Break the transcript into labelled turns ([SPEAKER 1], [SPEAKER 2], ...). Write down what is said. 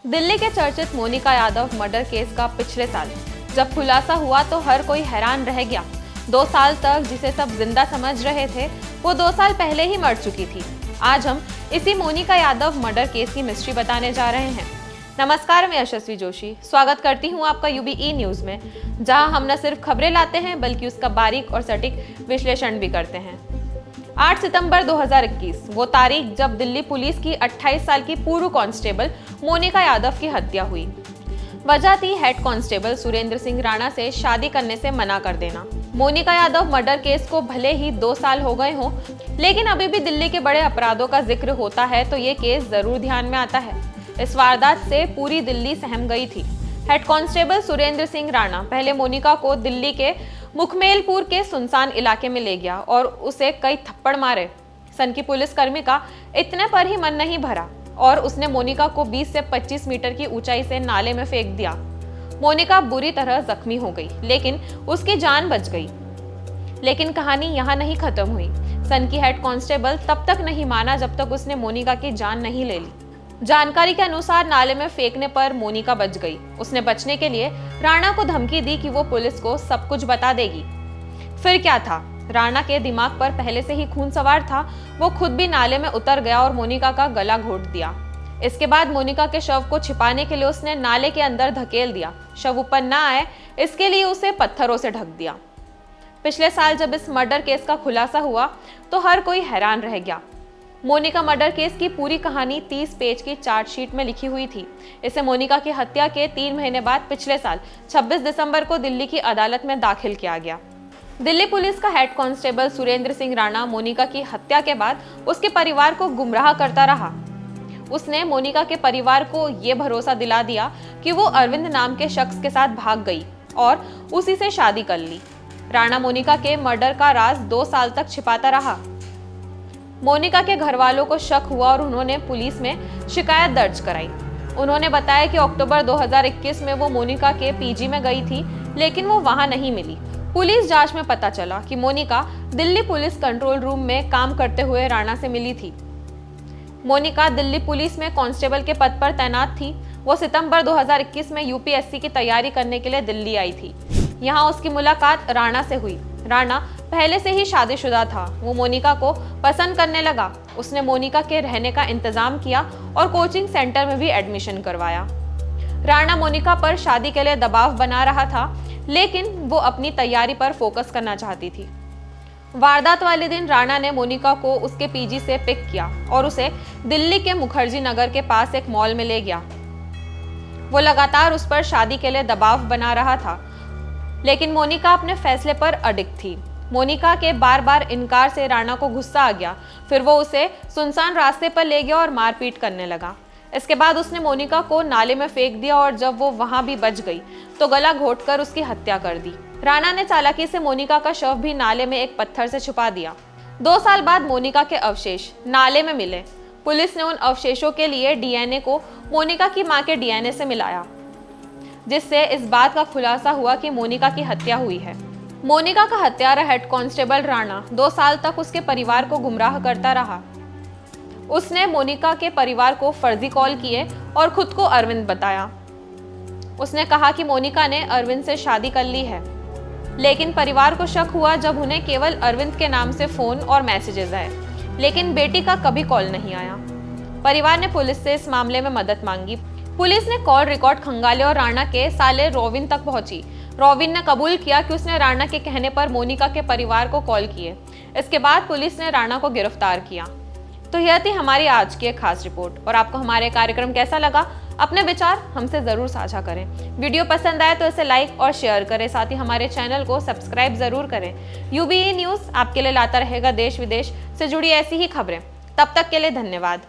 [SPEAKER 1] दिल्ली के चर्चित Monika Yadav murder case का पिछले साल जब खुलासा हुआ तो हर कोई हैरान रह गया। 2 साल तक जिसे सब जिंदा समझ रहे थे वो 2 साल पहले ही मर चुकी थी। आज हम इसी मोनिका यादव मर्डर केस की मिस्ट्री बताने जा रहे हैं। नमस्कार, मैं यशस्वी जोशी स्वागत करती हूं आपका यूबीई न्यूज में, जहां हम न सिर्फ खबरें लाते हैं बल्कि उसका बारीक और सटीक विश्लेषण भी करते हैं। 8 सितंबर 2021 वो तारीख जब दिल्ली पुलिस की 28 साल की पूर्व कांस्टेबल मोनिका यादव की हत्या हुई। वजह थी हेड कांस्टेबल सुरेंद्र सिंह राणा से शादी करने से मना कर देना। मोनिका यादव मर्डर केस को भले ही 2 साल हो गए हों, लेकिन अभी भी दिल्ली के बड़े अपराधों का जिक्र होता है तो ये केस जरूर ध्यान में आता है। इस वारदात से पूरी दिल्ली सहम गई थी। हेड कांस्टेबल सुरेंद्र सिंह राणा पहले मोनिका को दिल्ली के मुखमेलपुर के सुनसान इलाके में ले गया और उसे कई थप्पड़ मारे। सनकी पुलिसकर्मी का इतने पर ही मन नहीं भरा और उसने मोनिका को 20 से 25 मीटर की ऊंचाई से नाले में फेंक दिया। मोनिका बुरी तरह जख्मी हो गई, लेकिन उसकी जान बच गई। लेकिन कहानी यहाँ नहीं खत्म हुई। सनकी हेड कांस्टेबल तब तक नहीं माना जब तक उसने मोनिका की जान नहीं ले ली। जानकारी के अनुसार नाले में फेंकने पर मोनिका बच गई। उसने बचने के लिए राणा को धमकी दी कि वो पुलिस को सब कुछ बता देगी। फिर क्या था? राणा के दिमाग पर पहले से ही खून सवार था। वो खुद भी नाले में उतर गया और मोनिका का गला घोट दिया। इसके बाद मोनिका के शव को छिपाने के लिए उसने नाले के अंदर धकेल दिया। शव ऊपर न आए इसके लिए उसे पत्थरों से ढक दिया। पिछले साल जब इस मर्डर केस का खुलासा हुआ तो हर कोई हैरान रह गया। मोनिका मर्डर केस की पूरी कहानी 30 पेज की चार्जशीट में लिखी हुई थी। इसे मोनिका की हत्या के 3 महीने बाद पिछले साल 26 दिसंबर को दिल्ली की अदालत में दाखिल किया गया। दिल्ली पुलिस का हेड कांस्टेबल सुरेंद्र सिंह राणा मोनिका की हत्या के बाद उसके परिवार को गुमराह करता रहा। उसने मोनिका के परिवार को ये भरोसा दिला दिया कि वो अरविंद नाम के शख्स के साथ भाग गई और उसी से शादी कर ली। राणा मोनिका के मर्डर का राज 2 साल तक छिपाता रहा। मोनिका के घर वालों को शक हुआ और उन्होंने पुलिस में शिकायत दर्ज कराई। उन्होंने बताया कि अक्टूबर 2021 में वो मोनिका के पीजी में गई थी, लेकिन वो वहां नहीं मिली। पुलिस जांच में पता चला कि Monika Delhi police control room में काम करते हुए राणा से मिली थी। मोनिका दिल्ली पुलिस में कांस्टेबल के पद पर तैनात थी। वो सितंबर 2021 में यूपीएससी की तैयारी करने के लिए दिल्ली आई थी। यहाँ उसकी मुलाकात राणा से हुई। राणा पहले से ही शादीशुदा था। वो मोनिका को पसंद करने लगा। उसने मोनिका के रहने का इंतजाम किया और कोचिंग सेंटर में भी एडमिशन करवाया। राणा मोनिका पर शादी के लिए दबाव बना रहा था, लेकिन वो अपनी तैयारी पर फोकस करना चाहती थी। वारदात वाले दिन राणा ने मोनिका को उसके पीजी से पिक किया और उसे दिल्ली के मुखर्जी नगर के पास एक मॉल में ले गया। वो लगातार उस पर शादी के लिए दबाव बना रहा था, लेकिन मोनिका अपने फैसले पर अडिग थी। मोनिका के बार बार इनकार से राणा को गुस्सा आ गया। फिर वो उसे सुनसान रास्ते पर ले गया और मारपीट करने लगा। इसके बाद उसने मोनिका को नाले में फेंक दिया और जब वो वहां भी बच गई तो गला घोंटकर उसकी हत्या कर दी। राणा ने चालाकी से मोनिका का शव भी नाले में एक पत्थर से छुपा दिया। 2 साल बाद मोनिका के अवशेष नाले में मिले। पुलिस ने उन अवशेषों के लिए डीएनए को मोनिका की मां के डीएनए से मिलाया, जिससे इस बात का खुलासा हुआ कि मोनिका की हत्या हुई है। मोनिका का हत्यारा हेड कांस्टेबल राणा 2 साल तक उसके परिवार को गुमराह करता रहा। उसने मोनिका के परिवार को फर्जी कॉल किए और खुद को अरविंद बताया। उसने कहा कि मोनिका ने अरविंद से शादी कर ली है, लेकिन परिवार को शक हुआ जब उन्हें केवल अरविंद के नाम से फोन और मैसेजेस आए, लेकिन बेटी का कभी कॉल नहीं आया। परिवार ने पुलिस से इस मामले में मदद मांगी। पुलिस ने कॉल रिकॉर्ड खंगाले और राणा के साले रोविन तक पहुंची। रोविन ने कबूल किया कि उसने राणा के कहने पर मोनिका के परिवार को कॉल किए। इसके बाद पुलिस ने राणा को गिरफ्तार किया। तो यह थी हमारी आज की एक खास रिपोर्ट। और आपको हमारे कार्यक्रम कैसा लगा? अपने विचार हमसे जरूर साझा करें। वीडियो पसंद आए तो इसे लाइक और शेयर करें। साथ ही हमारे चैनल को सब्सक्राइब जरूर करें। यूबीई न्यूज आपके लिए लाता रहेगा देश विदेश से जुड़ी ऐसी ही खबरें। तब तक के लिए धन्यवाद।